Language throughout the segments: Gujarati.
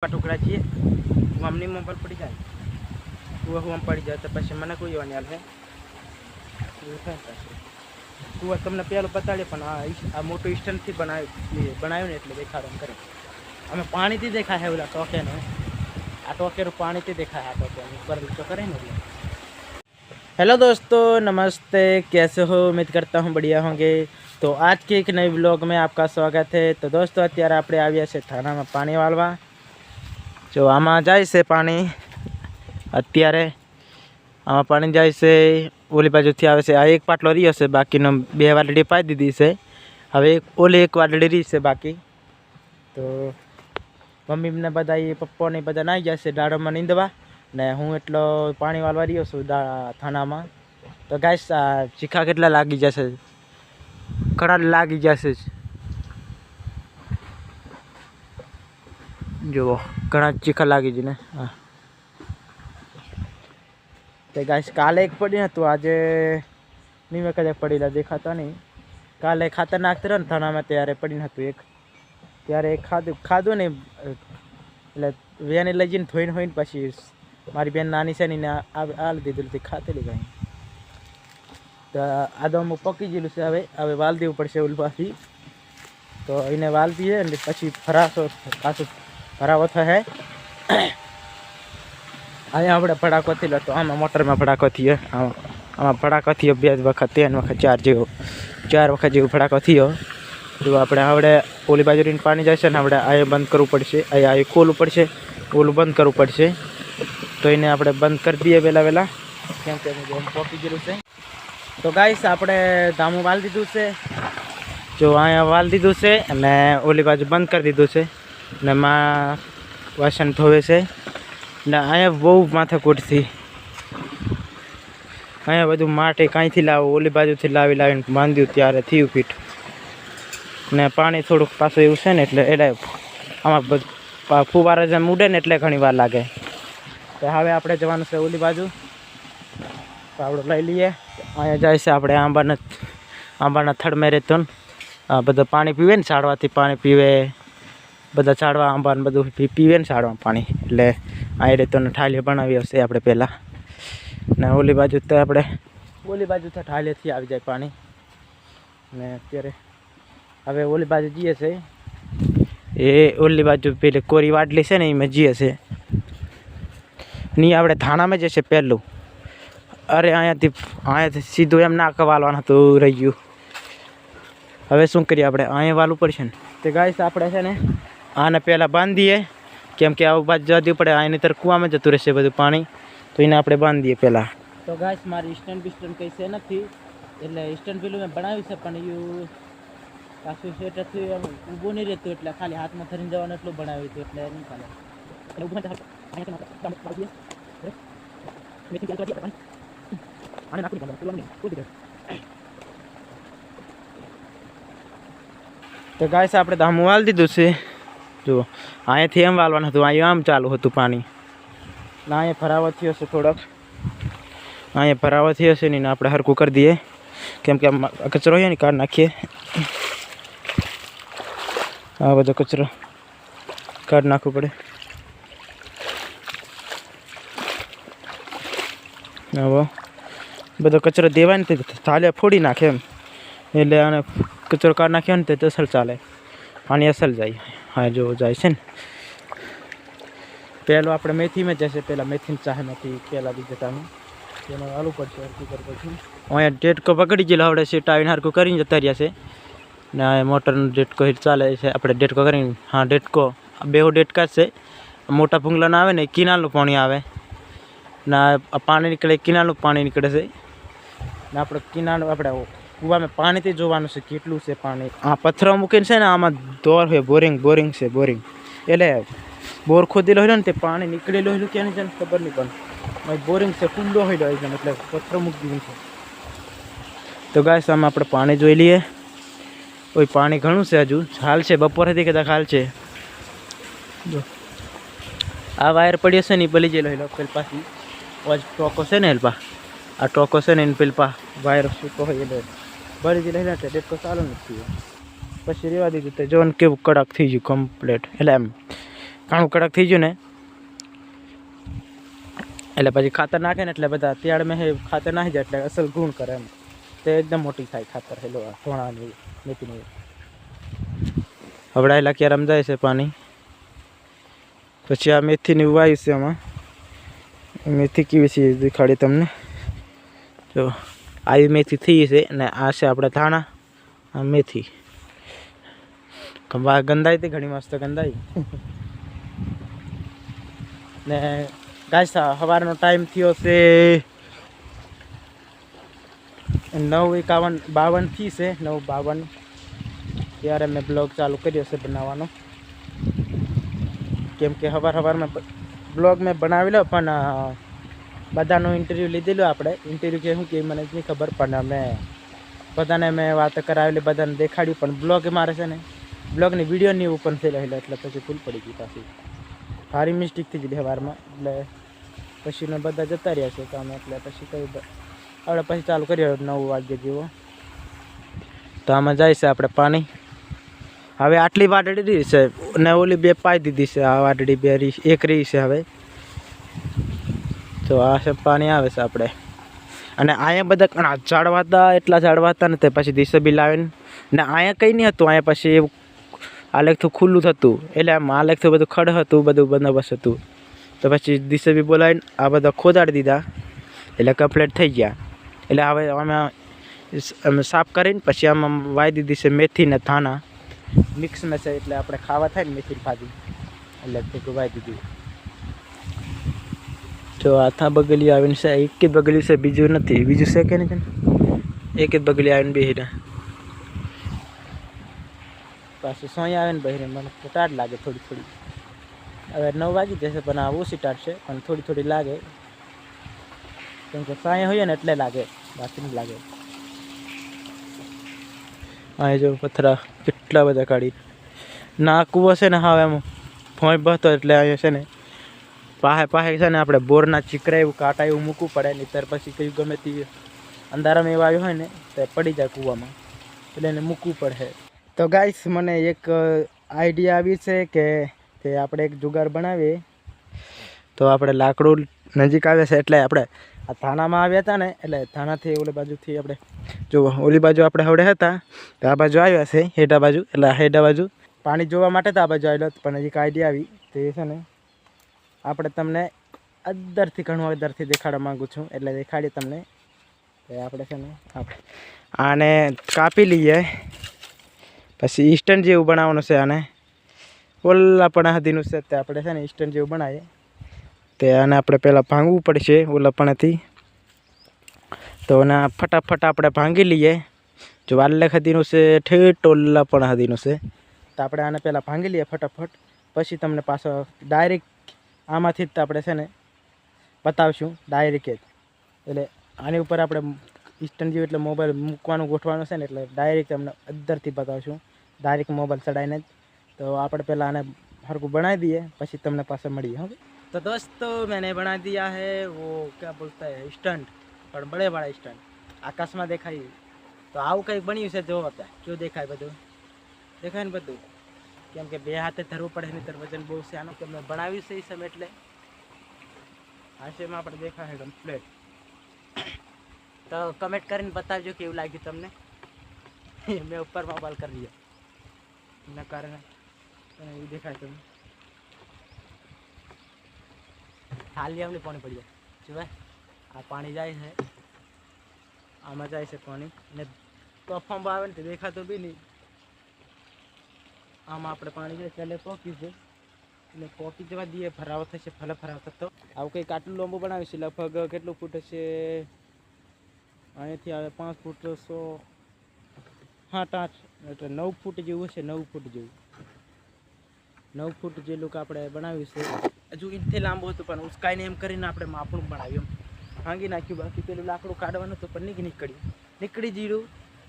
टुकड़ा चाहिए वो हमने मुँह पर पड़ी जाए वो हम पड़ी जाए तो પછી મને કોઈ વાન હાલે તું તમને પેલું બતાડે પણ આ મોટું સ્ટેન્ડથી બનાવ્યું ને એટલે દેખાડો કરે અમે પાણીથી દેખાય है ઓલા ટોકેનો આ ટોકેરું પાણીથી દેખાય આ ટોકેનું ઉપર તો કરે ને એટલે हेलो दोस्तों नमस्ते, कैसे हो? उम्मीद करता हूँ बढ़िया होंगे। तो आज के एक नए व्लॉग में आपका स्वागत है। तो दोस्तों અત્યારે આપણે આવ્યા છે થાનામાં પાણી વાળવા। જો આમાં જાય છે પાણી, અત્યારે આમાં પાણી જાય છે, ઓલી બાજુથી આવે છે। આ એક પાટલો રહ્યો છે, બાકીનો બે વાલડી પાઈ દીધી છે, હવે ઓલી એક વાલડી રહી છે બાકી। તો મમ્મીને બધા પપ્પાને બધા નાઈ ગયા છે દાડામાં નીંદવા ને હું એટલો પાણી વાળવા રહ્યો છું થાનામાં। તો ગાઈસ આ ચીખા કેટલા લાગી જશે, ઘણા લાગી જશે, જુઓ ઘણા ચીખા લાગી છે ને। હા તો ગાઈસ કાલે એક પડી હતું, આજે નહીં મેં કદાચ પડેલા દેખાતા નહીં। કાલે ખાતર નાખતા રહ્યો ને થાનામાં ત્યારે પડીને હતું એક, ત્યારે ખાધું ને એટલે વેને લઈ જઈને ધોઈને હોય ને પછી મારી બેન નાની છે ને આ દીધું ખાતેલી ગઈ। તો આદમ પકી ગયેલું છે, હવે વાલ દેવું પડશે ઉલપાથી। તો એને વાલ દઈએ ને પછી ફરાશો પાછું ભરાવો થાય। અહીંયા આપણે ભડાકો થયેલો, તો આમાં મોટરમાં ભડાકો થયો, આમાં ભડાકો થયો 2 વખત 3 વખત 4 વખત જેવો ભડાકો થયો। તો આપણે ઓલી બાજુરીને પાણી જાય છે ને આપણે આ બંધ કરવું પડશે, આ ખોલવું પડશે, ઓલું બંધ કરવું પડશે। તો એને આપણે બંધ કરી દઈએ વહેલા કેમ કે પોકી ગયેલું છે। તો ગાઈસ આપણે ધામું વાલ દીધું છે, જો અહીંયા વાલ દીધું છે અને ઓલી બાજુ બંધ કરી દીધું છે ને માં વાસણ ધોવે છે ને અહીંયા બહુ માથાકૂટથી અહીંયા બધું માટી કાંઈથી લાવો, ઓલી બાજુથી લાવીને બાંધ્યું ત્યારે થયું ફીટ ને પાણી થોડુંક પાછું એવું છે ને એટલે આમાં ફુવારા જેમ ઉડે ને એટલે ઘણી વાર લાગે। તો હવે આપણે જવાનું છે ઓલી બાજુ, તો આપણે લઈ લઈએ। અહીંયા જાય છે આપણે આંબાના થડમે રહેતો ને બધા પાણી પીવે ને, ઝાડવાથી પાણી પીવે બધા, ઝાડવા આંબાને બધું પીવે ને ઝાડવા પાણી, એટલે અહીં રહેતો ને ઠાલીઓ બનાવી હશે આપણે પહેલાં ને ઓલી બાજુ તો આપણે ઓલી બાજુ તો ઠાલીએથી આવી જાય પાણી ને અત્યારે હવે ઓલી બાજુ જઈએ છે, એ ઓલી બાજુ પેલી કોરી વાટલી છે ને એમાં જઈએ છે નહીં, આપણે થાણામાં જશે પહેલું। અરે અહીંયાથી સીધું એમ ના વાળવાનું હતું, રહી ગયું। હવે શું કરીએ, આપણે અહીંયા વાળવું પડશે ને। તો ગાઈસ આપણે છે ને આને પહેલાં બાંધીએ, કેમ કે આવું બાજુ જવા દેવું પડે, અહીંની તરફ કૂવામાં જતું રહેશે બધું પાણી, તો એને આપણે બાંધીએ પહેલાં। તો ગાઈસ મારી સ્ટેન્ડ કંઈ છે નથી, એટલે સ્ટેન્ડ પેલું મેં બનાવ્યું છે પણ એવું પાછું સેટ હતું, ઊભું નહીં રહેતું, એટલે ખાલી હાથમાં ધરીને જવાનું એટલું બનાવ્યું હતું, એટલે નહીં ચાલે। તો ગાઈસ આપણે ધામું વાળ દીધું છે, જુઓ અહીંયાથી એમ વાળવાનું હતું, અહીંયા આમ ચાલુ હતું પાણી ને અહીંયા ભરાવો થયો છે થોડોક, અહીંયા ભરાવો થયો છે ને આપણે હરખું કરી દઈએ, કેમ કે કચરો હોય ને કાઢી નાખીએ, આ બધો કચરો કાઢી નાખવું પડે। હવે બધો કચરો દેવાય ને ચાલે, ફોડી નાખે એમ, એટલે આને કચરો કાઢી નાખ્યો ને તો અસલ ચાલે, પાણી અસલ જાય। હા જો જાય છે ને, પહેલો આપણે મેથીમાં જશે, પહેલાં મેથીની ચાહે નથી પહેલાં બી જતાનું એને વાળવું પડશે, હરકું કરવું પડશે। અહીંયા ડેટકો પકડી ગયેલો આપણે સીટ આવીને હરકું કરીને જતા રહ્યા છે ને આ મોટરનો ડેટકો ચાલે છે, આપણે ડેટકો કરીને, હા ડેટકો બેહુ ડેટકા જ છે, મોટા ભૂંગલાના આવે ને કિનાલનું પાણી આવે ને આ પાણી નીકળે, કિનાલનું પાણી નીકળે છે ને આપણે કિનાલનું આપણે કૂવામાં પાણીથી જોવાનું છે કેટલું છે પાણી। આ પથ્થરો મૂકીને છે ને આમાં દોર હોય, બોરિંગ છે, એટલે બોર ખોદેલો હોય ને તે પાણી નીકળેલું હોય ક્યાં નહીં ખબર નહીં, પણ બોરિંગ છે ખુલ્લો હોય એકદમ, એટલે પથ્થરો મૂકી દીધું છે। તો ગાઈસ આમાં આપણે પાણી જોઈ લઈએ, ઓય પાણી ઘણું છે, હજુ હાલ છે, બપોરેથી કદાચ હાલ છે। જો આ વાયર પડ્યો છે ને એ બળી ગયેલો પેલ પાછી ટોકો છે ને એલપા, આ ટોકો છે ને એને પેલપા વાયર સૂકો હોય એટલે બળી ગયેલો એટલે ડેટકો ચાલુ નથી થયો, પછી રહેવા દીધું તો જોન કેવું કડક થઈ ગયું કમ્પ્લેટ, એટલે એમ ઘણું કડક થઈ ગયું ને એટલે પછી ખાતર નાખે ને એટલે બધા ત્યાળ મેં ખાતર નાખી જાય એટલે અસલ ગુણ કરે એમ. તે એકદમ મોટી થાય ખાતર હેલો ધોણાની મેથીની. હવડાયેલા ક્યારે રમજાય છે પાણી. પછી આ મેથીની ઉવાઈ છે આમાં. મેથી કેવી છે દેખાડી તમને. જો આવી મેથી થઈ છે અને આ છે આપણે ધાણા. આ મેથી ગંધાઈ હતી ઘણી મસ્ત ગંધાઈ. ને ગાઈસ સવારનો ટાઈમ થયો છે 9:52 થી છે 9:52. ત્યારે મેં બ્લોગ ચાલુ કર્યો છે બનાવવાનો. કેમ કે સવારમાં બ્લોગ મેં બનાવી લો પણ બધાનું ઇન્ટરવ્યૂ લીધેલું આપણે. ઇન્ટરવ્યૂ કે શું કે મને જ નહીં ખબર પણ અમે બધાને મેં વાત કરાવેલી બધાને દેખાડ્યું પણ બ્લોગ મારે છે ને બ્લોગની વિડીયો નહીં ઓપન થઈ રહેલો એટલે પછી ભૂલ પડી ગઈ પાછી. સારી મિસ્ટેક થઈ ગઈ સવારમાં એટલે પછી ને બધા જતા રહ્યા છે કામ એટલે પછી કઈ આપણે પછી ચાલુ કરીએ 9 વાગ્યે જેવો. તો આમાં જાય છે આપણે પાણી. હવે આટલી વાટડી છે ને ઓલી 2 પાઈ દીધી છે. આ વાટડી 2 એક રહી છે હવે. તો આ છે પાણી આવે છે આપણે. અને અહીંયા બધા ઘણા ઝાડવા હતા એટલા ઝાડવા હતા ને તે પછી દિશે બી લાવીને ને અહીંયા કંઈ નહીં હતું. અહીંયા પછી એવું આલેખથી ખુલ્લું થતું એટલે આમ આલેખથી બધું ખડ હતું બધું બંદોબસ્ત હતું. તો પછી દિશે બી બોલાવીને આ બધા ખોદાડી દીધા એટલે કમ્પ્લીટ થઈ ગયા. એટલે હવે અમે સાફ કરીને પછી આમાં વાઈ દીધી છે મેથી ને ધાણા મિક્સ મેં છે એટલે આપણે ખાવા થાય ને મેથી ભાજી એટલે વાઈ દીધી. જો આથા બગલી આવીને છે એક જ બગલી છે બીજું નથી. બીજું છે કે નહીં એક જ બગલી આવીને બેહીને પાછું સોય આવે ને બહેરે મને ટાઢ લાગે થોડી થોડી. હવે 9 વાગી જશે પણ આ ઓછી ટાઢ છે પણ થોડી થોડી લાગે કેમ કે સાંય હોય ને એટલે લાગે બાકી નહીં લાગે. હા જો પથરા કેટલા બધા કાઢી ના કૂવો છે ને હવે એમ ભોંય બહતો એટલે અહીંયા છે ને પાહે છે ને આપણે બોરના ચીકરા એવું કાંટા એવું મૂકવું પડે નહીં ત્યાર પછી કયું ગમે તે અંધારામાં એવું આવ્યું હોય ને તો પડી જાય કૂવામાં એટલે એને મૂકવું પડે. તો ગાઈસ મને એક આઈડિયા આવી છે કે આપણે એક જુગાર બનાવીએ. તો આપણે લાકડું નજીક આવે છે એટલે આપણે આ થાણામાં આવ્યા હતા ને એટલે થાણાથી ઓલી બાજુથી આપણે જો ઓલી બાજુ આપણે હવડે હતા તો આ બાજુ આવ્યા છે હેડા બાજુ એટલે હેડા બાજુ પાણી જોવા માટે તો આ બાજુ આવેલો પણ હજી આઈડિયા આવી તો એ છે ને આપણે તમને અંદરથી ઘણું અંદરથી દેખાડવા માગું છું એટલે દેખાડીએ તમને. આપણે છે ને આપણે આને કાપી લઈએ પછી ઇસ્ટન્ટ જેવું બનાવવાનું છે. આને ઓલાપણા હદીનું છે તે આપણે છે ને ઇસ્ટન્ટ જેવું બનાવીએ તે આને આપણે પહેલાં ભાંગવું પડશે ઓલાપણાથી. તો એને ફટાફટ આપણે ભાંગી લઈએ. જો વાલ્લે હદીનું છે ઠેઠ ઓલાપણા હદીનું છે તો આપણે આને પહેલાં ભાંગી લઈએ ફટાફટ. પછી તમને પાછો ડાયરેક્ટ આમાંથી જ આપણે છે ને બતાવશું ડાયરેક્ટ જ. એટલે આની ઉપર આપણે ઇસ્ટન્ટ જેવું એટલે મોબાઈલ મૂકવાનું ગોઠવાનું છે ને એટલે ડાયરેક્ટ તમને અંદરથી બતાવશું ડાયરેક્ટ મોબાઈલ ચડાવીને જ. તો આપણે પહેલાં આને હરકું बनाई दिए પછી તમને પાસે મળીએ. હવે तो दोस्तों मैंने बना दिया है वो क्या बोलता है स्टंट पर बड़े बड़ा स्टंट आकाश में देखाई तो આવું કંઈક બન્યું છે જો હતા કેવું દેખાય બધું દેખાય ને બધું કેમ કે બે હાથે ધરવું પડે ને ત્યારે વજન બહુ છે આનું કે મેં બનાવ્યું છે એ સમય એટલે હાશેમાં આપણે દેખાય કમ્પ્લીટ. તો કમેન્ટ કરીને બતાવજો કેવું લાગ્યું તમને. મેં ઉપર મોબાઈલ કરી દીધો એના કારણે એવું દેખાય તમને ખાલી આમની પાણી પડી જાય જો ભાઈ આ પાણી જાય છે આમાં જાય છે પાણી ને તોફાન આવે ને તે દેખાતું બી નહીં. આમાં આપણે પાણી જાય ચાલે પોકી છે એટલે પોકી જવા દઈએ ભરાવો થશે ભલે ભરાવ થતો. આવું કંઈક આટલું લાંબુ બનાવ્યું છે લગભગ કેટલું ફૂટ હશે અહીંયાથી આવે 5 ફૂટ 7 8 એટલે 9 ફૂટ જેવું હશે 9 ફૂટ જેવું 9 ફૂટ જેટલું આપણે બનાવ્યું છે. હજુ ઈથી લાંબુ હતું પણ ઉસકાઈને એમ કરીને આપણે માપણું બનાવ્યું ભાંગી નાખ્યું. બાકી પેલું લાકડું કાઢવાનું હતું પણ નીકળી જીરું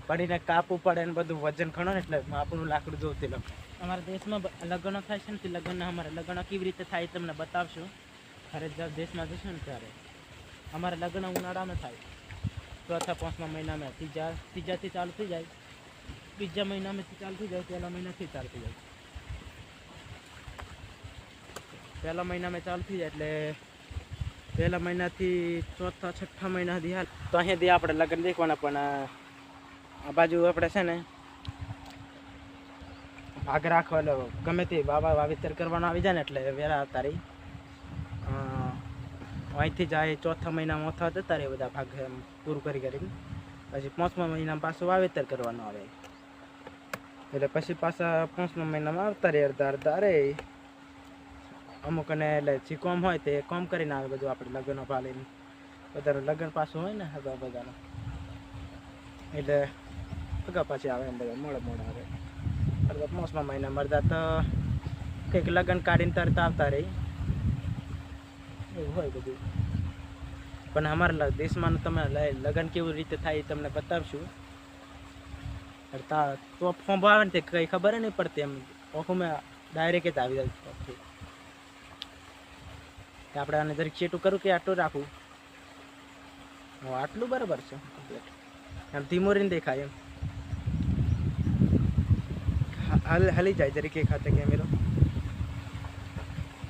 પણ એને કાપવું પડે ને બધું વજન ઘણો ને એટલે માપણું લાકડું જોતું અમારા દેશમાં લગ્ન થાય છે ને તે લગ્નના અમારા લગ્ન કેવી રીતે થાય તમને બતાવશું. ખરે જબ દેશમાં જશું ને ત્યારે અમારા લગ્ન ઉનાળામાં થાય ચોથા 5મા મહિનામાં ત્રીજાથી ચાલુ થઈ જાય બીજા મહિનામાંથી ચાલુ થઈ જાય પહેલા મહિનાથી ચાલુ થઈ જાય. પહેલા મહિનામાં ચાલુ થઈ જાય એટલે પહેલા મહિનાથી ચોથા છઠ્ઠા મહિના સુધી હાલ તો અહીંયાથી આપણે લગ્ન દેખવાના. પણ આ બાજુ આપણે છે ને ભાગ રાખવાનો ગમે તે બાબા વાવેતર કરવાનો આવી જાય ને એટલે વેરા તારી અહીંથી જાય ચોથા મહિનામાં ઓથા જતા રહે બધા ભાગ એમ પૂરું કરીને પછી 5મા મહિનામાં પાછું વાવેતર કરવાનું આવે એટલે પછી પાછા 5મા મહિનામાં આવતા રહે અડધા રે અમુક અને એટલે જે કોમ હોય તે કોમ કરીને આવે બધું આપણે લગ્નો પાલીને બધાનું લગ્ન પાછું હોય ને હગા બધાનું એટલે હગા પાછી આવે એમ બધા મોડા આવે અડધા 5મા મહિનામાં અડધા તો કંઈક લગ્ન કાઢીને તરત આવતા રહી એવું હોય બધું. પણ અમારા દેશમાં તમે લગ્ન કેવી રીતે થાય એ તમને બતાવશું. તો ફોર્મ આવે ને તે કંઈ ખબર નહીં પડતી એમ ઓખું ડાયરેક્ટ જ આવી જાય. આપણે આને જરીક ચેટું કરું કે આટલું રાખું? આટલું બરાબર છે એમ ધીમો રહીને દેખાય એમ હલી જાય જરીક એક હાથે કેમેરો.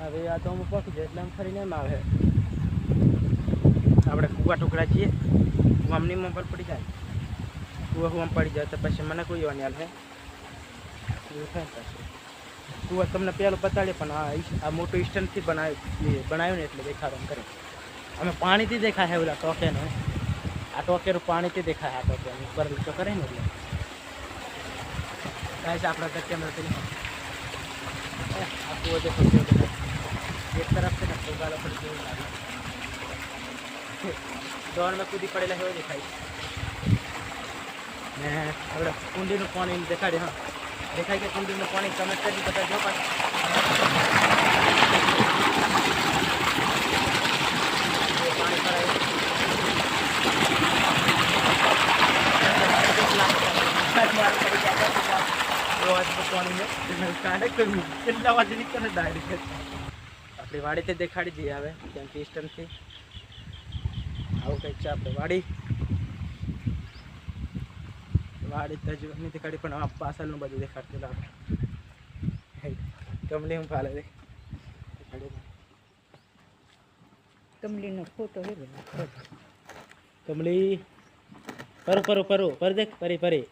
હવે આ તો અમુક પકી જાય એટલે આમ ફરીને એમ આવે. આપણે કૂવા ટુકડા છીએ કૂવામાં નીમો પર પડી જાય કૂવામાં પડી જાય તો પછી મને કોઈ વાની હાલ હે એવું થાય પછી કૂવા તમને પહેલું બતાડીએ પણ આ મોટું સ્ટેન્ડથી બનાવ્યું ને એટલે દેખાડો કરે. અમે પાણીથી દેખાય ઓલા ટોકેનો આ ટોકેનું પાણીથી દેખાય આ ટોકે ઉપર તો કરે ને એટલે કાંઈ આપણા તો કેમેરા કરી આ કૂવો દેખો એક તરફ છે ને ફોગાલો પડી જેવું લાગે દોડમાં કૂદી પડેલા હોય દેખાય ને આપણે કુંડીનું પાણી દેખાડે. હા દેખાય કે કુંડીનું પાણી કમેન્ટ કરી બધા જો પાછું પાણી પાણી કેટલા વાગે નીકળે ડાયરેક્ટ આપણી વાડીથી દેખાડી દઈએ આવે ત્યાંથી સ્ટનથી આવું કંઈક છે આપણે વાડી તો હજુ નથી દેખાડી પણ આ પાછળનું બધું દેખાડતું આપણે કમલી હું ફાલે કમલીનો ફોટો હે કમલી પરો પર દેખ પરી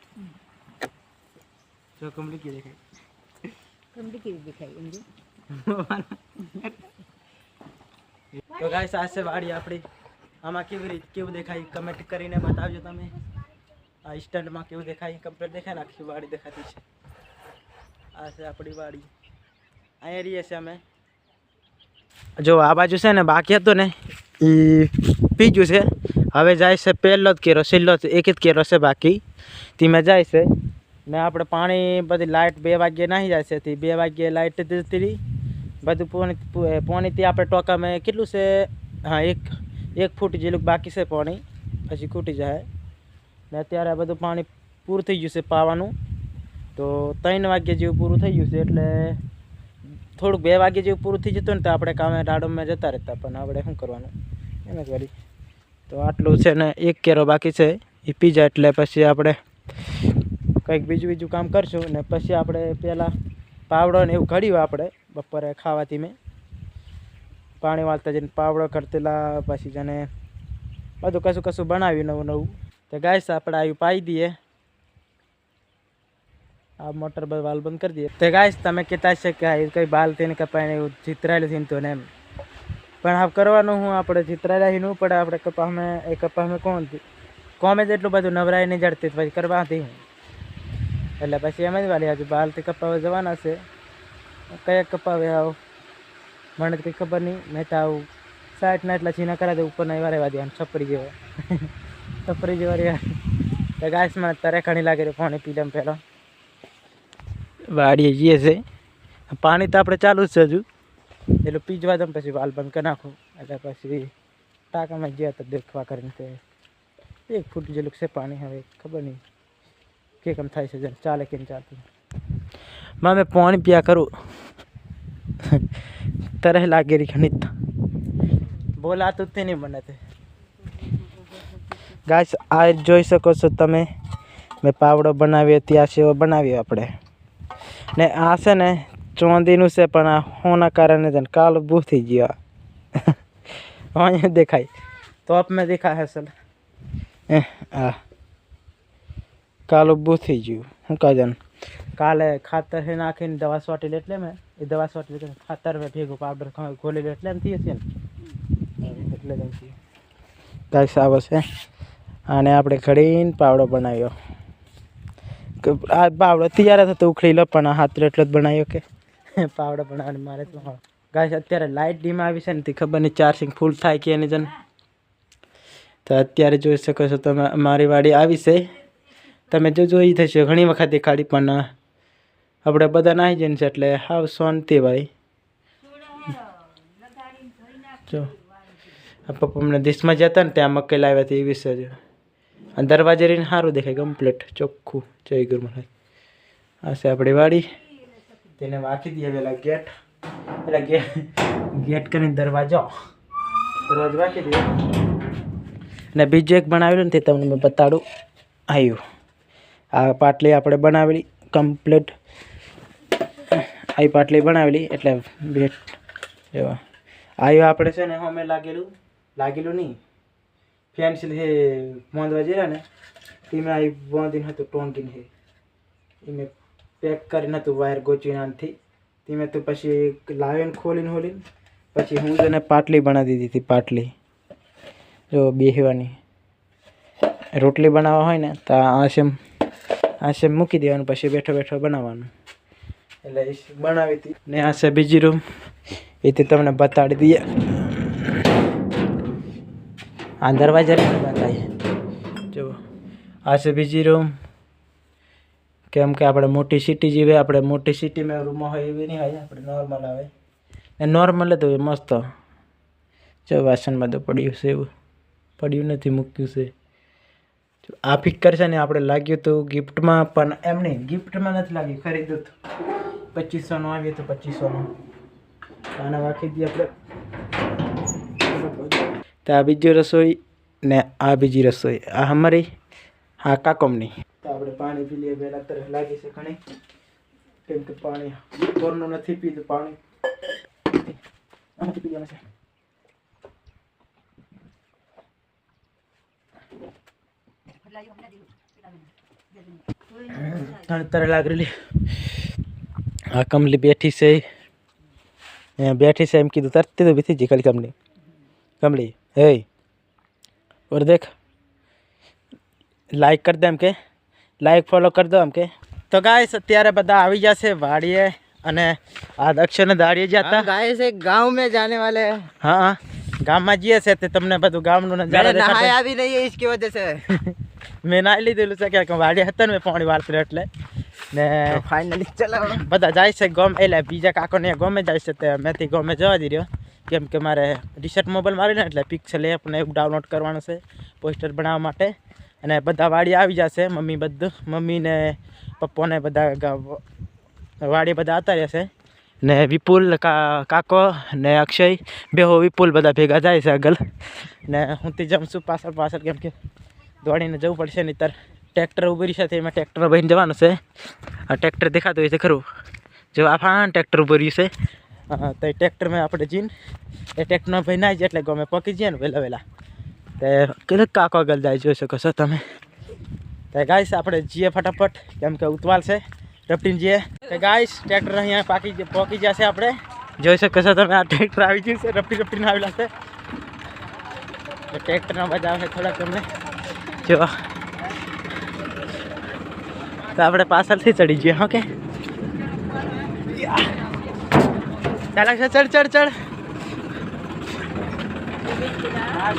જો કમલી की દેખાય કમલી કેવી દેખાય એમ તો ગાઈસ આ છે વાડી આપણી. આમાં કેવું દેખાય કમેન્ટ કરીને બતાવજો તમે. આ સ્ટેન્ડમાં કેવું દેખાય કમ્પ્લીટ દેખાય ને આખી વાડી દેખાતી છે. આ છે આપણી વાડી અહીંયા રહીએ છીએ અમે. જો આ બાજુ છે ને બાકી હતો ને એ પીજું છે હવે જાય છે પહેલો જ કેરો છેલ્લો એક જ કેરો છે બાકી તેમાં જાય છે ને આપણે પાણી બધી લાઇટ 2 વાગ્યે નાહી જાય છે 2 વાગ્યે લાઇટ જતી રહી બધું પાણીથી આપણે ટોકામાં કેટલું છે હા એક ફૂટ જેટલું બાકી છે પાણી પછી ખૂટી જાય ને અત્યારે બધું પાણી પૂરું થઈ ગયું છે પાવાનું તો 3 વાગ્યે જેવું પૂરું થઈ ગયું છે એટલે થોડુંક 2 વાગ્યે જેવું પૂરું થઈ જતું ને તો આપણે કામે રાડોમાં જતા રહેતા પણ આપણે શું કરવાનું એમ જ વળી. તો આટલું છે ને એક કેરો બાકી છે એ પી જાય એટલે પછી આપણે કંઈક બીજું કામ કરશું ને પછી આપણે પહેલાં પાવડો ને એવું ઘડ્યું આપણે બપોરે ખાવાથી મેં પાણી વાળતા જઈને પાવડો કરતેલા પછી જને બધું કશું બનાવ્યું નવું તો ગાઈસ આપણે આવ્યું પાઈ દઈએ આ મોટર વાલ બંધ કરી દઈએ. તો ગાઈસ તમે કહેતા છે કે આ કંઈ બાલ તેને કપાઈને એવું ચિતરાયેલું થઈને તો ને એમ પણ આ કરવાનું હું આપણે ચિતરાયેલા નહીં પડે આપણે કપાસમાં કોમે જ એટલું બધું નવરાય નહીં જડતી પછી કરવાથી હું એટલે પછી એમ જ વાલી હજુ બાલથી કપાવવા જવાના છે. કયા કપાવે આવો મને તો કંઈ ખબર નહીં મેં તો આવું 60 એટલા છીના કરા દે ઉપર નહીં વારે વાદી આમ છપરી જેવા તો ગાઈસમાં અત્યારે ઘણી લાગે છે પાણી પીધા પહેલાં વાડીએ જઈએ છે પાણી તો આપણે ચાલુ જ છે હજુ એટલું પીજવા દઉં પછી વાલ બંધ કરી નાખું એટલે પછી ટાંકામાં ગયા તો દેખવા કરીને તે 1 ફૂટ જેટલું છે પાણી હવે ખબર નહીં કે કેમ થાય છે ચાલે કેમ ચાલતું મેં પાણી પીયા કરું તરહ લાગેલી ઘણી બોલાતું જ નહીં મને તે ગાઈસ આ જોઈ શકો છો તમે મેં પાવડો બનાવ્યો ત્યાં સેવો બનાવ્યો આપણે ને આ છે ને ચોંદીનું છે પણ આ હોના કારણે છે ને કાલ ઊભું થઈ ગયો અહીંયા દેખાય ટોપ મેં દેખાય અસલ આ કાલ ઊભું થઈ ગયું શું કહે છે કાલે ખાતર છે નાખીને દવા સોટી એટલે મેં એ દવા સોટી ખાતર મેં ભેગું પાવડર ખોલી એટલે એમ થઈ હશે ને એટલે જ એમ થયું ગાઈસ આવે છે અને આપણે ઘડીને પાવડો બનાવ્યો આ પાવડો તૈયાર થતો ઉખડી લો પણ આ હાથ એટલો જ બનાવ્યો કે પાવડો બનાવવાની મારે તો ગાઈસ અત્યારે લાઇટ ડીમ આવી છે ને તે ખબર નહીં ચાર્જિંગ ફૂલ થાય કે એની જન તો અત્યારે જોઈ શકો છો તમે મારી વાડી આવી છે તમે જો જોઈ થશે ઘણી વખત દેખાડી પણ આપણે બધા નાહી જઈને છે એટલે હાવ શાંતિ ભાઈ જો પપ્પા અમને દેશમાં જતા ને ત્યાં મકાઈ લાવ્યા હતા એ વિશે જ દરવાજે રહીને સારું દેખાય કમ્પ્લીટ ચોખ્ખું જય ગુરુ મહારાજ આ છે આપણી વાડી તેને વાંચી દઈએ પેલા ગેટ પેલા ગેટ કરીને દરવાજો વાંચી દઈએ અને બીજું એક બનાવેલું ને તે તમને મેં બતાડું આવ્યું આ પાટલી આપણે બનાવેલી કમ્પ્લીટ આવી પાટલી બનાવેલી એટલે બેટ એવા આવ્યું આપણે છે ને અમે લાગેલું નહીં ફેન્સી હે બાંધવા જઈએ ને તેમાં આવી બાંધીને હતું ટોંકીને હે એ મેં પેક કરીને હતું વાયર ગોચીને આનથી તે મેં તો પછી લાવીને ખોલીને પછી હું તને પાટલી બનાવી દીધી હતી પાટલી જો બેહવાની રોટલી બનાવવા હોય ને તો આ સેમ મૂકી દેવાનું પછી બેઠો બેઠો બનાવવાનું એટલે એ બનાવી હતી ને આ છે બીજી રૂમ એ તમને બતાડી દઈએ આ દરવાજા બતાવીએ જો આ છે બીજી રૂમ કેમ કે આપણે મોટી સિટી જેવી આપણે મોટી સિટીમાં રૂમો હોય એવી નહીં હોય આપણે નોર્મલ આવે ને નોર્મલ તો એ મસ્ત જો વાસણમાં તો પડ્યું છે એવું પડ્યું નથી મૂક્યું છે આ ફિકર છે ને આપણે લાગ્યું હતું ગિફ્ટમાં પણ એમ નહીં ગિફ્ટમાં નથી લાગ્યું ખરીદ્યું હતું 2500નું આવ્યું હતું 2500નું આને વાંચી દઈએ આપણે તો આ બીજી રસોઈ ને આ બીજી રસોઈ આ અમારી હા કાકોમની તો આપણે પાણી પી લઈએ પહેલાં તરફ લાગી છે ઘણી કેમ કે પાણી બોરનું નથી પીધું પાણી પી ગયા છે તર લાગેલી આ કમલી બેઠી છે એમ કીધું તરતી તો બેઠી જી ખાલી કમલી હે और देख लाइक कर दे એમ કે લાઈક ફોલો કરી દો એમ કે તો ગાઈસ અત્યારે બધા આવી જશે વાડીએ અને આ દક્ષને દાડીએ જતા गाइस एक गांव में जाने वाले हैं હા ગામમાં જઈએ છે તે તમને બધું ગામનું નજારો नहाया भी नहीं है इसकी वजह से મેં નાઈ લીધેલું છે કે વાડી હતા ને મેં પાણી વાળતું એટલે ને फाइनली चलो બધા જાય છે ગોમ એટલે બીજા કાકોને ગોમે જાય છે તે મેંથી ગોમે જવા દઈ રહ્યો કેમ કે મારે રિસર્ટ મોબાઈલ મારીને એટલે પિક્સેલ એપ ને એવું ડાઉનલોડ કરવાનું છે પોસ્ટર બનાવવા માટે અને બધા વાડી આવી જશે મમ્મી ને પપ્પોને બધા વાડી બધા આવતા રહેશે ને વિપુલ કાકો ને અક્ષય બેહો વિપુલ બધા ભેગા જાય છે આગળ ને હું તે જમ છું પાછળ કેમ કે દોડીને જવું પડશે નહીં તાર ટ્રેક્ટર ઉભી છે એમાં ટ્રેક્ટર ભરીને જવાનું છે આ ટ્રેક્ટર દેખાતું હોય છે ખરું જો આ ફાન ટ્રેક્ટર ઉભી રહ્યું છે તો એ ટ્રેક્ટરમાં આપણે જઈને એ ટ્રેક્ટરમાં ભાઈ ના જાય એટલે ગમે પકી જઈએ ને વહેલા તે કેટલાક કાકો આગળ જાય જોઈ શકો છો તમે તો ગાઈસ આપણે જઈએ ફટાફટ કેમ કે ઉતવાલ છે રપટીને જઈએ તો ગાઈસ ટ્રેક્ટર અહીંયા પહોંચી જશે આપણે જોઈ શકો છો તમે આ ટ્રેક્ટર આવી ગયું છે રપટીને આવેલા છે ટ્રેક્ટરના બધા આવે થોડાક તમને જો તો આપણે પાછળથી ચડી જઈએ ઓકે ચાલ ચડ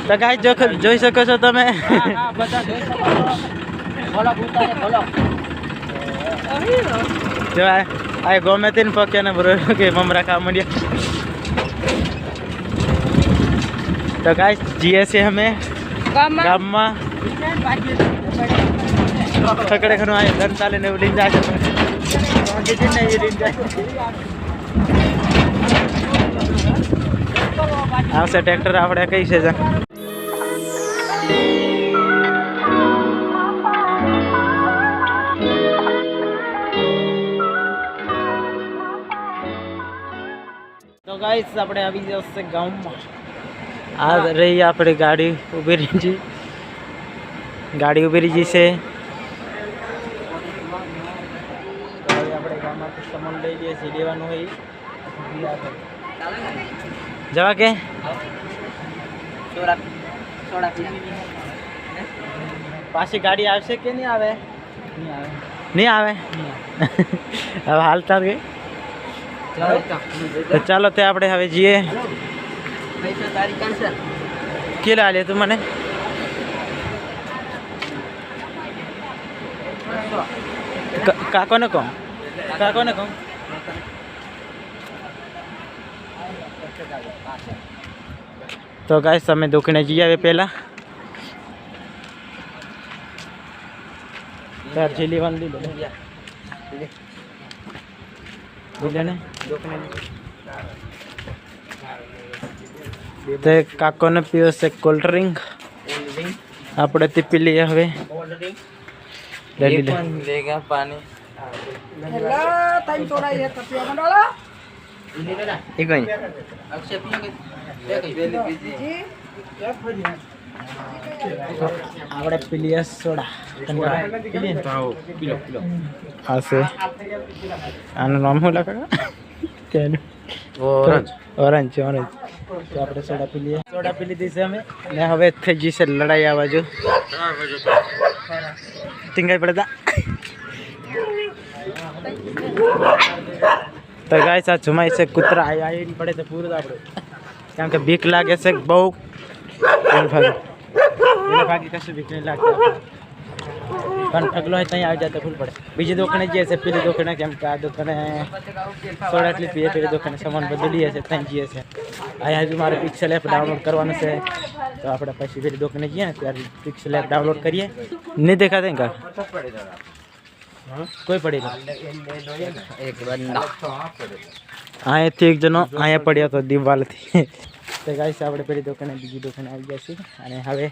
તો ગાઈસ જોઈ શકો છો તમે જો આ ગમે તેને પક્યા ને બરોબર કે મમરા ખાવા માંડ્યા તો ગાઈસ જીએ છે અમે ગામમાં ખકડે ખરું આ ધન ચાલે ને એવું લઈને જાય આવશે ટ્રેક્ટર આપણે કઈ છે ગાઈસ આપણે આવી જશે ગામમાં. આ રહી આપણી ગાડી ઊભી રહી છે. ગાડી ઊભી રહી છે. તો હવે આપણે ગામમાંથી સામાન લઈ લઈએ છીએ. લેવાનું હોય જવા કે પાછી ગાડી આવશે કે નહીં આવે? નહીં આવે. હવે હાલતા ગઈ. તો ચાલો તે આપણે હવે જઈએ. કેટલા લે તું મને? કાકોને કહું. તો ગાઈસ અમે દુકાને જઈ આવે પહેલા. તાર જે લેવાનું લીધો ને તો કાકોને પીવો છે કોલ્ડ ડ્રિંક. આપણે તે પી લઈએ હવે. પાણી આપણે પી લઈએ સોડા. હા છે. આનું નામ શું લખે? ઓરેન્જ. તો આપણે સોડા પી લઈએ. સોડા પી લીધી છે અમે ને હવે થઈ ગઈ છે લડાઈ. આ બાજુ ટીંગાઈ પડતા. તો ગાય સા જમાય છે કૂતરા આવી પડે તો પૂરું આપણે કારણ કે બીક લાગે છે બહુ. ભાગી કશું બીક નહીં લાગતી પણ ઠગલો હોય ત્યાં આવી જાય તો ભૂલ પડે. બીજી દુકાને જઈએ છે પેલી દુકાને કેમ કે આ દુકાને સોડા એટલી પીએ. પેલી દુકાને સામાન બધું લઈએ છે ત્યાં જઈએ છે. અહીંયા હજુ મારે પિક્સેલ એપ ડાઉનલોડ કરવાનું છે તો આપણે પછી પેલી દુકાને જઈએ ને ત્યારે પિક્સેલ એપ ડાઉનલોડ કરીએ. નહીં દેખાતા ને કા કોઈ પડી અહીંયાથી એક જણો અહીંયા પડ્યો હતો દિવાલથી. તો ગાઈસ આપણે પેલી દુકાને બીજી દુકાને આવી ગયા છીએ અને હવે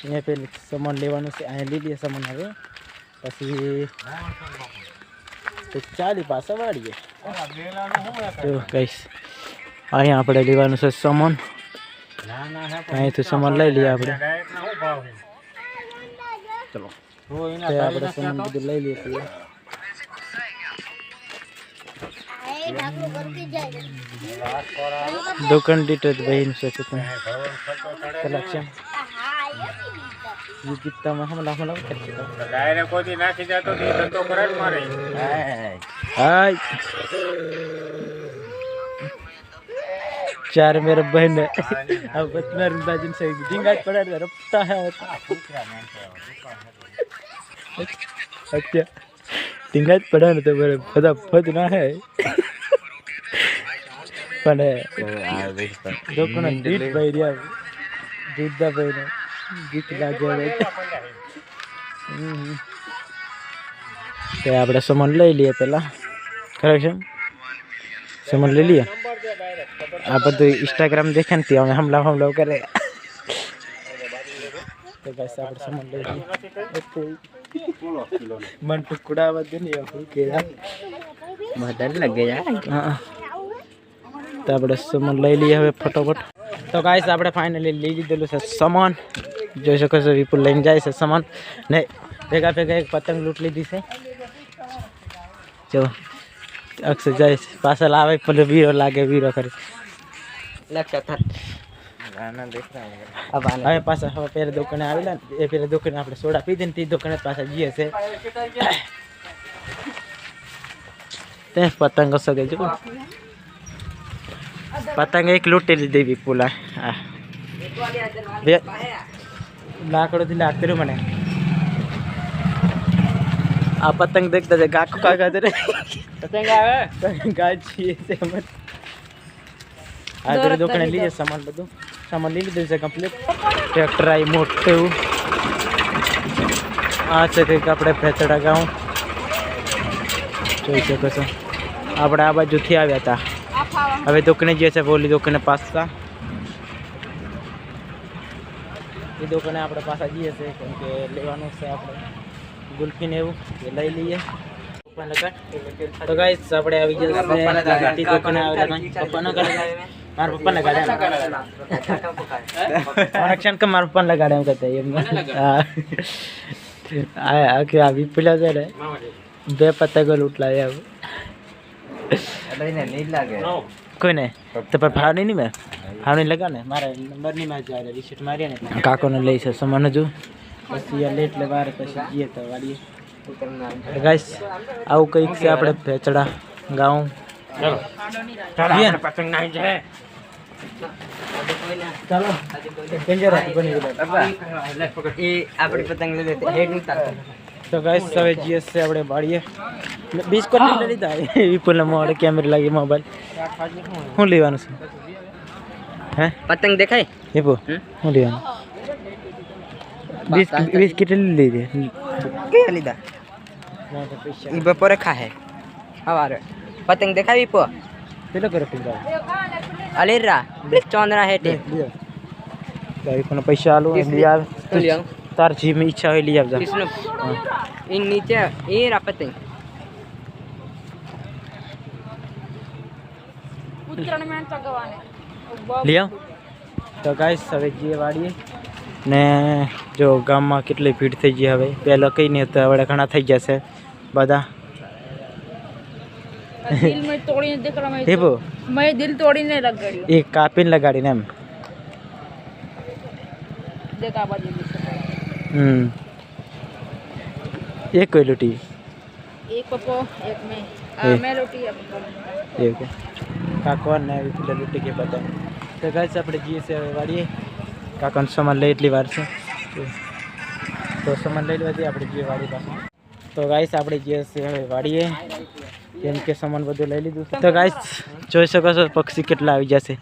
અહીંયા પેલું સામાન લેવાનું છે. અહીંયા લઈ લઈએ સામાન. હવે પછી તો ચાલી પાછા વાળીએ. તો ગાઈસ અહીંયા આપણે લેવાનું છે સામાન. અહીંથી સામાન લઈ લઈએ આપણે. ચલો આપણે સામાન બધું લઈ લઈએ છીએ. દુકાન દીઠ ભાઈ છે કલેક્શન ગીતામાં હમણાં નાખી જતો चार मेरे बहन है अब इतना रुंदाजिन से डिंगा पड़ा रपता है अच्छा डिंगा पड़ा ना तो मेरे फदा फद ना है પણ દુકાન દીઠ ભાઈ રહ્યા દીધા ભાઈ ને ગીત લાગે તો આપણે સામાન લઈ લઈએ પહેલાં ખરે છે સામાન લઈ લઈએ. આ બધું ઇન્સ્ટાગ્રામ દેખે ને અમે હમલા કરે તો બસ આપણે સામાન લઈ લઈએ. મન ટુકડા બધું નહીં કે ડર લાગે હા તો આપણે સામાન લઈ લઈએ હવે ફટોફટ. તો ગાઈસ આપણે ફાઇનલી લઈ લીધેલું છે સામાન. જોઈ શકો છો વિપુલ લઈને જાય છે સામાન ને ભેગા ભેગા એક પતંગ લૂંટ લીધી છે. જો અક્ષર જાય પાછળ આવે પેલો વીરો લાગે વીરો કરે હવે પાછા હવે પેલા દુકાને આવેલા એ પેલા દુકાને આપણે સોડા પીધી ને તે દુકાને પાછા જઈએ છે. તે પતંગ સગે જો પતંગ એક લૂંટી લીધી વિપુલા. હા લાકડોથી લાગતી રહ્યું મને. આ પતંગ દેખતા છે કાકુ કાકા પતંગ આવે ગાય છીએ આ પેલી દુકાને લીધે સામાન બધું સામાન લઈ લીધું છે કમ્પ્લીટ. ટ્રેક્ટર આવી મોટું એવું. આ છે કંઈક આપણે ભેચડા ગાઉં જોઈ શકો છો. આપણે આ બાજુથી આવ્યા હતા હવે દુકાને જઈએ છે બોલી દુકાને પાછા એ દુકાને આપણે પાછા જઈએ છીએ કેમ કે લેવાનું છે આપણે ગુલ્ફીને એવું એ લઈ લઈએ. તો ગાઈસ આપણે આવી જશે ગાડી દુકાને આવેલા કઈ પપ્પાનો ગાડી મારા પપ્પાને ગાડી મારા ક્ષણ કે મારા પપ્પાને ગાડી એમ કહેતા એમ આ કે આ વિપુલા છે ને બે પતંગો લૂંટલાય એમ नहीं लगे કોઈ નહીં તો પણ ભાવ નહીં મેં ભાવ નહીં લગા ને મારે નંબર નહીં માં જાય રિસીટ મારીએ ને કાકોને લઈ છે સામાન હજુ પછી લેટ લે વાર પછી જઈએ તો વાડીએ ગાઈસ આવું કંઈક છે આપણે ભેચડા ગાઉં ચાલો પતંગ નાઈ જાય ચાલો ડેન્જર બની ગયો ये अपनी पतंग ले लेते हेड नहीं उतारते તો ગાઈસ હવે જીએસ છે આપણે વાડીએ બિસ્કુટ લઈ લીધા વિપુલને મોડે કેમેરા લાગી મોબાઈલ શું લેવાનું છે હે पतंग देखा है વિપુ શું લેવાનું બિસ્કિટ લઈ લીધી क्या लीदा ये बपोरे खा है हमारे पतंग देखा भी पो પેલો કરે પીંગા अलेरा चौंदरा है टे ગાડી કોને પૈસા આલું લઈ આવે તાર જી में ઈચ્છા હોય લઈ આવજા किसने इन नीचे ये रहा पतंग લઈ આવ તો ગાઈસ હવે જઈએ વાડીએ ને જો ગામમાં કેટલી ભીડ થઈ ગઈ હવે પહેલાં કંઈ નહીં હતું હવે ઘણા થઈ જશે બધા दिल में तोड़ीने देख रहा मैं હેબો मैं दिल तोड़ीने लग गई એ કાપીને લગાડીને એમ देखा बाजू में से એક કોઈ લૂંટી एक पप्पो एक मैं ए। मैं रोटी अब એવું કે કાકો ને પેલા લૂંટી કે બધા તો ગાઈસ આપણે જઈએ છે હવે વાડીએ કાકાનો સામાન લઈ એટલી વાર છે તો સામાન લઈ લેવાથી આપણે જઈએ વાડી પાસે તો ગાઈસ આપણે જઈએ છે હવે વાડીએ કેમ કે સામાન બધું લઈ લીધું છે તો ગાઈસ જોઈ શકો છો પક્ષી કેટલા આવી જશે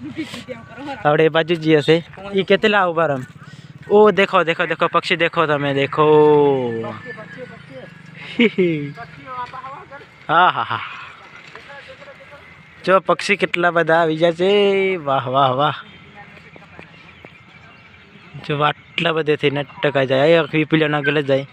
આપણે એ બાજુ જઈએ છે એ કેટલા ઉભા રમ ओ देखो देखो देखो पक्षी देखो તમે देखो હા હા હા જો પક્ષી કેટલા બધા આવી જાય છે વાહ વાહ વાહ જો આટલા બધે થઈને ટકાઈ જાય આખી પીલાના ગલે જાય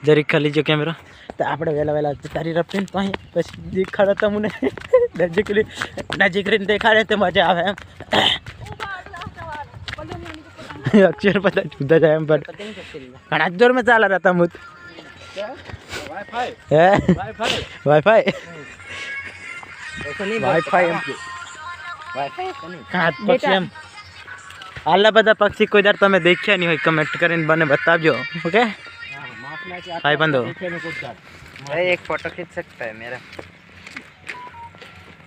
જરીક ખાલી જો કેમેરો તો આપણે વહેલા વહેલા તારી રફીને પાસે પછી દેખાડો તમને નજીક રહીને દેખાડે તો મજા આવે એમ અક્ષર પતા જુદા જાય એમ પણ ઘણા જોરમાં ચાલે રહેતા મુત હે વાઈફાઈ વાઈફાઈ એમ કાંત પક્ષી એમ આટલા બધા પક્ષી કોઈ દર તમે દેખ્યા નહીં હોય કમેન્ટ કરીને મને બતાવજો ઓકે भाई बंदो एक फोटो खींच सकता है मेरा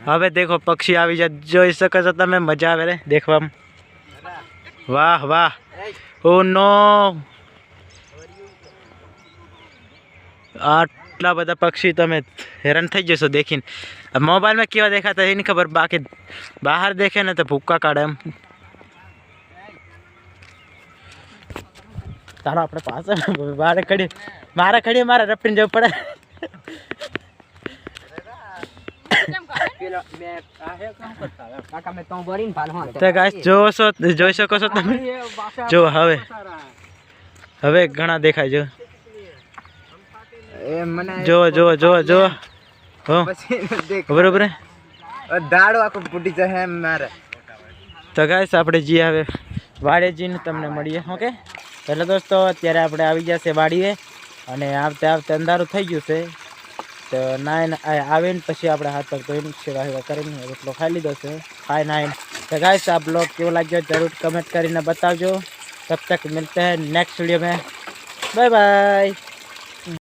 હવે દેખો પક્ષી આવી જાય જોઈ શકો છો તમે મજા આવે રે દેખવામાં વાહ વાહ ઓ નો આટલા બધા પક્ષી તમે હેરાન થઈ જશો દેખીને મોબાઈલમાં કેવા દેખાતા એની ખબર બાકી બહાર દેખે ને તો ભૂક્કા કાઢે એમ તારો આપણે પાસે મારે ખડી મારે રફીને જવું પડે તો ગાઈસ જોઈ શકો છો તમે જો હવે ઘણા દેખાય જો જો જો જો જો હો બરોબર દાડો આખો ફૂટી જાય મારે તો ગાઈસ આપણે જઈએ હવે વાડે જઈને તમને મળીએ ઓકે એટલે દોસ્તો અત્યારે આપણે આવી જશે વાડીએ અને આવતે આવતે અંધારું થઈ ગયું છે તો નાઈન આવીને પછી આપણે હાથ પગ ધોઈને સેવા સેવા કરીને રોટલો ખાઈ લીધો છે ખાઈ નાઈન तो गाइस आप लोग क्यों लग गया जरूर कमेंट करके बताओ। तब तक मिलते हैं नेक्स्ट वीडियो में, बाय बाय।